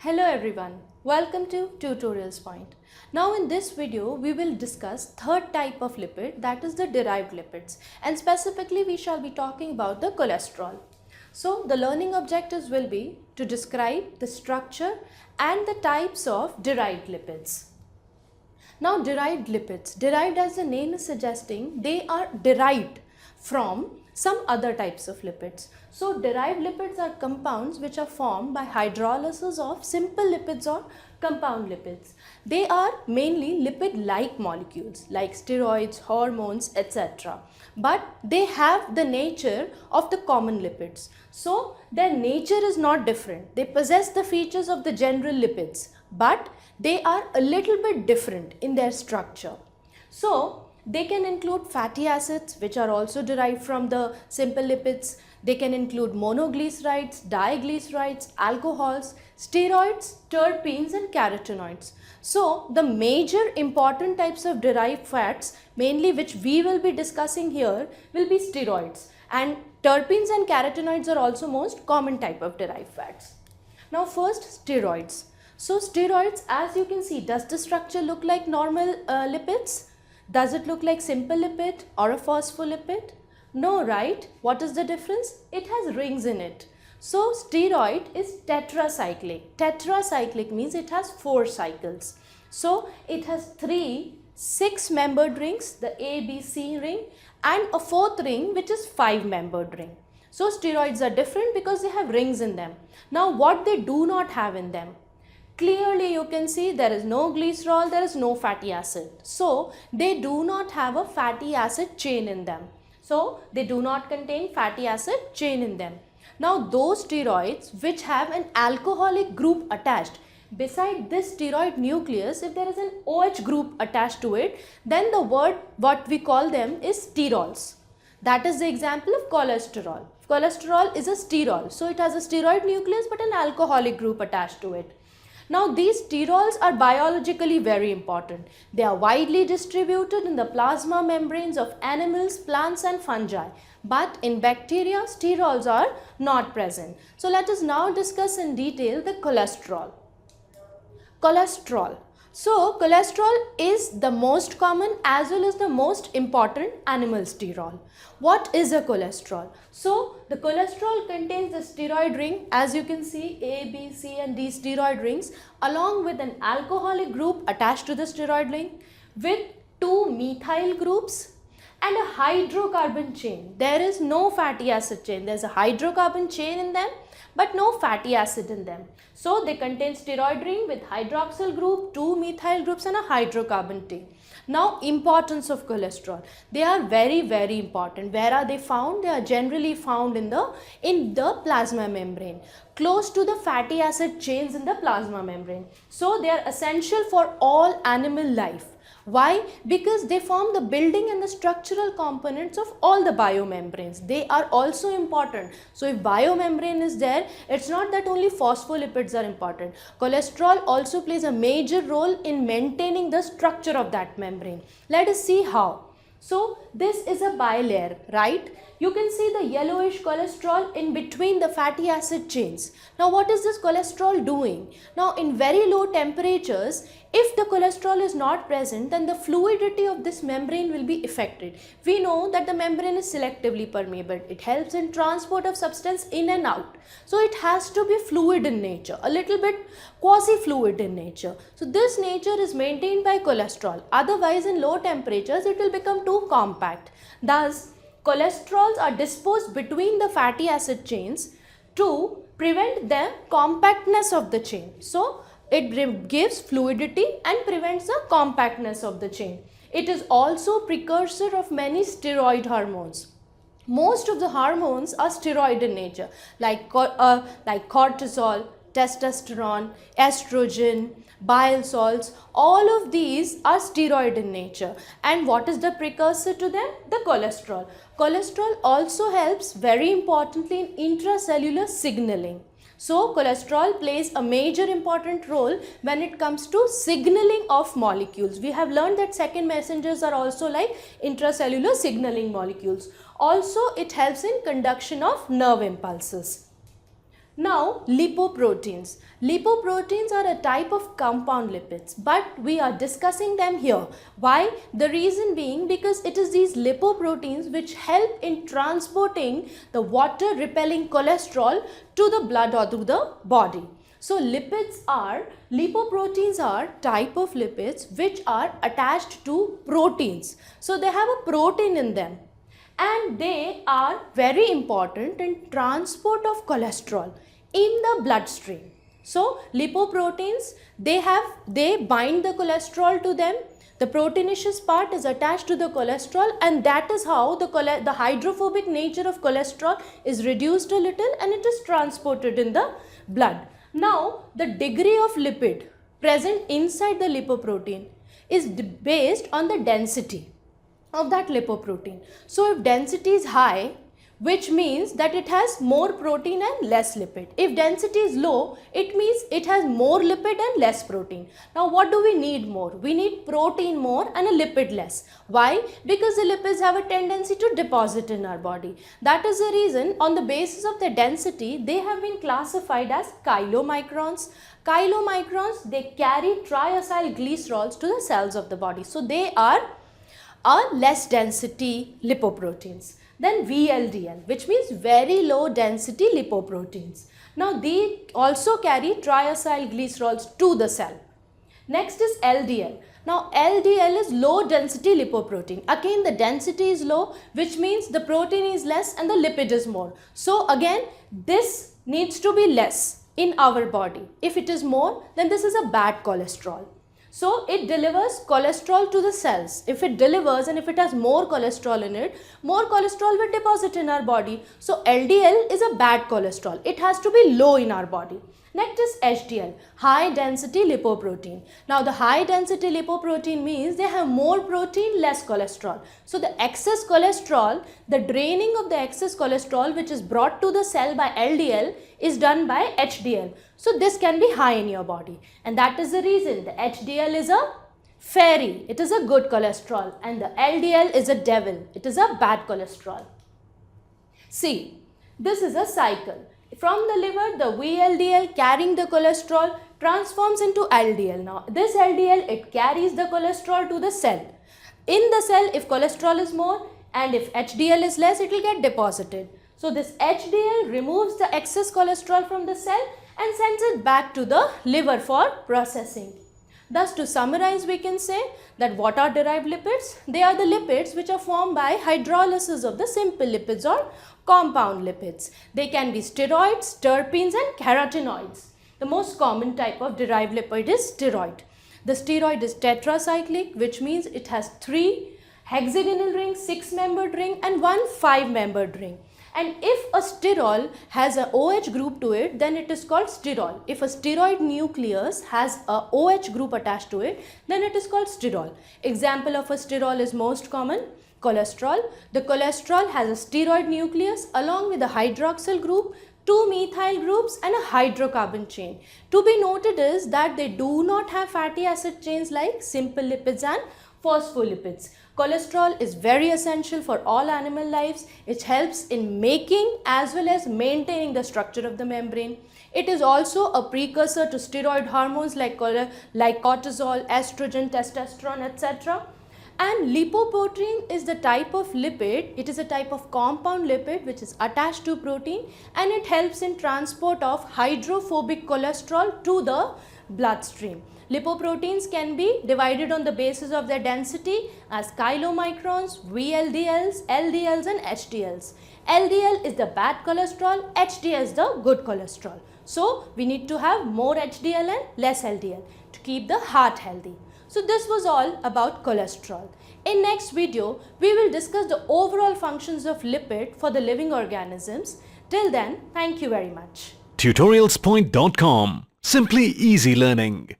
Hello everyone, welcome to TutorialsPoint. Now in this video we will discuss third type of lipid, that is the derived lipids, and specifically we shall be talking about the cholesterol. So the learning objectives will be to describe the structure and the types of derived lipids. Now derived lipids, derived as the name is suggesting, they are derived from some other types of lipids. So derived lipids are compounds which are formed by hydrolysis of simple lipids or compound lipids. They are mainly lipid-like molecules like steroids, hormones, etc. But they have the nature of the common lipids. So their nature is not different. They possess the features of the general lipids, but they are a little bit different in their structure. So they can include fatty acids which are also derived from the simple lipids. They can include monoglycerides, diglycerides, alcohols, steroids, terpenes and carotenoids. So the major important types of derived fats, mainly which we will be discussing here, will be steroids, and terpenes and carotenoids are also most common type of derived fats. Now first, steroids. So steroids, as you can see, does the structure look like normal lipids? Does it look like simple lipid or a phospholipid? No, right? What is the difference? It has rings in it. So steroid is tetracyclic. Tetracyclic means it has 4 cycles. So it has 3 6-membered rings, the A, B, C ring, and a 4th ring which is 5-membered ring. So steroids are different because they have rings in them. Now what they do not have in them? Clearly you can see there is no glycerol, there is no fatty acid. So they do not have a fatty acid chain in them. So they do not contain fatty acid chain in them. Now those steroids which have an alcoholic group attached, beside this steroid nucleus, if there is an OH group attached to it, then the word what we call them is sterols. That is the example of cholesterol. Cholesterol is a sterol. So it has a steroid nucleus but an alcoholic group attached to it. Now these sterols are biologically very important. They are widely distributed in the plasma membranes of animals, plants and fungi. But in bacteria, sterols are not present. So let us now discuss in detail the cholesterol. Cholesterol. So cholesterol is the most common as well as the most important animal sterol. What is a cholesterol? So the cholesterol contains the steroid ring, as you can see, A, B, C and D steroid rings, along with an alcoholic group attached to the steroid ring with 2 methyl groups and a hydrocarbon chain. There is no fatty acid chain. There is a hydrocarbon chain in them but no fatty acid in them. So they contain steroid ring with hydroxyl group, 2 methyl groups and a hydrocarbon chain. Now importance of cholesterol. They are very important. Where are they found? They are generally found in the plasma membrane, close to the fatty acid chains in the plasma membrane. So they are essential for all animal life. Why? Because they form the building and the structural components of all the biomembranes. They are also important. So if biomembrane is there, it's not that only phospholipids are important. Cholesterol also plays a major role in maintaining the structure of that membrane. Let us see how. So this is a bilayer, right? You can see the yellowish cholesterol in between the fatty acid chains. Now what is this cholesterol doing? Now in very low temperatures, if the cholesterol is not present, then the fluidity of this membrane will be affected. We know that the membrane is selectively permeable. It helps in transport of substance in and out. So it has to be fluid in nature, a little bit quasi-fluid in nature. So this nature is maintained by cholesterol. Otherwise in low temperatures it will become too compact. Thus cholesterols are disposed between the fatty acid chains to prevent the compactness of the chain. So it gives fluidity and prevents the compactness of the chain. It is also precursor of many steroid hormones. Most of the hormones are steroid in nature, like cortisol, testosterone, estrogen, bile salts. All of these are steroid in nature. And what is the precursor to them? The cholesterol. Cholesterol also helps very importantly in intracellular signaling. So cholesterol plays a major important role when it comes to signaling of molecules. We have learned that second messengers are also like intracellular signaling molecules. Also it helps in conduction of nerve impulses. Now, lipoproteins. Lipoproteins are a type of compound lipids, but we are discussing them here. Why? The reason being because it is these lipoproteins which help in transporting the water repelling cholesterol to the blood or to the body. So, lipoproteins are type of lipids which are attached to proteins. So, they have a protein in them, and they are very important in transport of cholesterol in the bloodstream. So lipoproteins, they bind the cholesterol to them. The proteinaceous part is attached to the cholesterol, and that is how the hydrophobic nature of cholesterol is reduced a little and it is transported in the blood. Now the degree of lipid present inside the lipoprotein is based on the density of that lipoprotein. So if density is high, which means that it has more protein and less lipid. If density is low, it means it has more lipid and less protein. Now what do we need more? We need protein more and a lipid less. Why? Because the lipids have a tendency to deposit in our body. That is the reason, on the basis of their density, they have been classified as chylomicrons. Chylomicrons, they carry triacyl glycerols to the cells of the body. So they are less density lipoproteins. Then VLDL, which means very low density lipoproteins. Now they also carry triacyl glycerols to the cell. Next is LDL. Now LDL is low density lipoprotein. Again the density is low, which means the protein is less and the lipid is more. So again this needs to be less in our body. If it is more, then this is a bad cholesterol. So it delivers cholesterol to the cells. If it delivers and if it has more cholesterol in it, more cholesterol will deposit in our body. So LDL is a bad cholesterol. It has to be low in our body. Next is HDL, high density lipoprotein. Now the high density lipoprotein means they have more protein, less cholesterol. So the excess cholesterol, the draining of the excess cholesterol which is brought to the cell by LDL is done by HDL. So this can be high in your body, and that is the reason the HDL is a fairy, it is a good cholesterol, and the LDL is a devil, it is a bad cholesterol. See, this is a cycle. From the liver, the VLDL carrying the cholesterol transforms into LDL. Now this LDL, it carries the cholesterol to the cell. In the cell, if cholesterol is more and if HDL is less, it will get deposited. So this HDL removes the excess cholesterol from the cell and sends it back to the liver for processing. Thus, to summarize, we can say that what are derived lipids? They are the lipids which are formed by hydrolysis of the simple lipids or compound lipids. They can be steroids, terpenes and carotenoids. The most common type of derived lipid is steroid. The steroid is tetracyclic, which means it has 3 hexagonal rings, 6-membered ring and 1 5-membered ring. And if a sterol has a OH group to it, then it is called sterol. If a steroid nucleus has a OH group attached to it, then it is called sterol. Example of a sterol is most common, cholesterol. The cholesterol has a steroid nucleus along with a hydroxyl group, 2 methyl groups and a hydrocarbon chain. To be noted is that they do not have fatty acid chains like simple lipids and phospholipids. Cholesterol is very essential for all animal lives. It helps in making as well as maintaining the structure of the membrane. It is also a precursor to steroid hormones like cortisol, estrogen, testosterone, etc. And lipoprotein is the type of lipid, it is a type of compound lipid which is attached to protein, and it helps in transport of hydrophobic cholesterol to the bloodstream. Lipoproteins can be divided on the basis of their density as chylomicrons, VLDLs, LDLs and HDLs. LDL is the bad cholesterol, HDL is the good cholesterol. So we need to have more HDL and less LDL to keep the heart healthy. So this was all about cholesterol. In next video, we will discuss the overall functions of lipid for the living organisms. Till then, thank you very much. TutorialsPoint.com. Simply easy learning.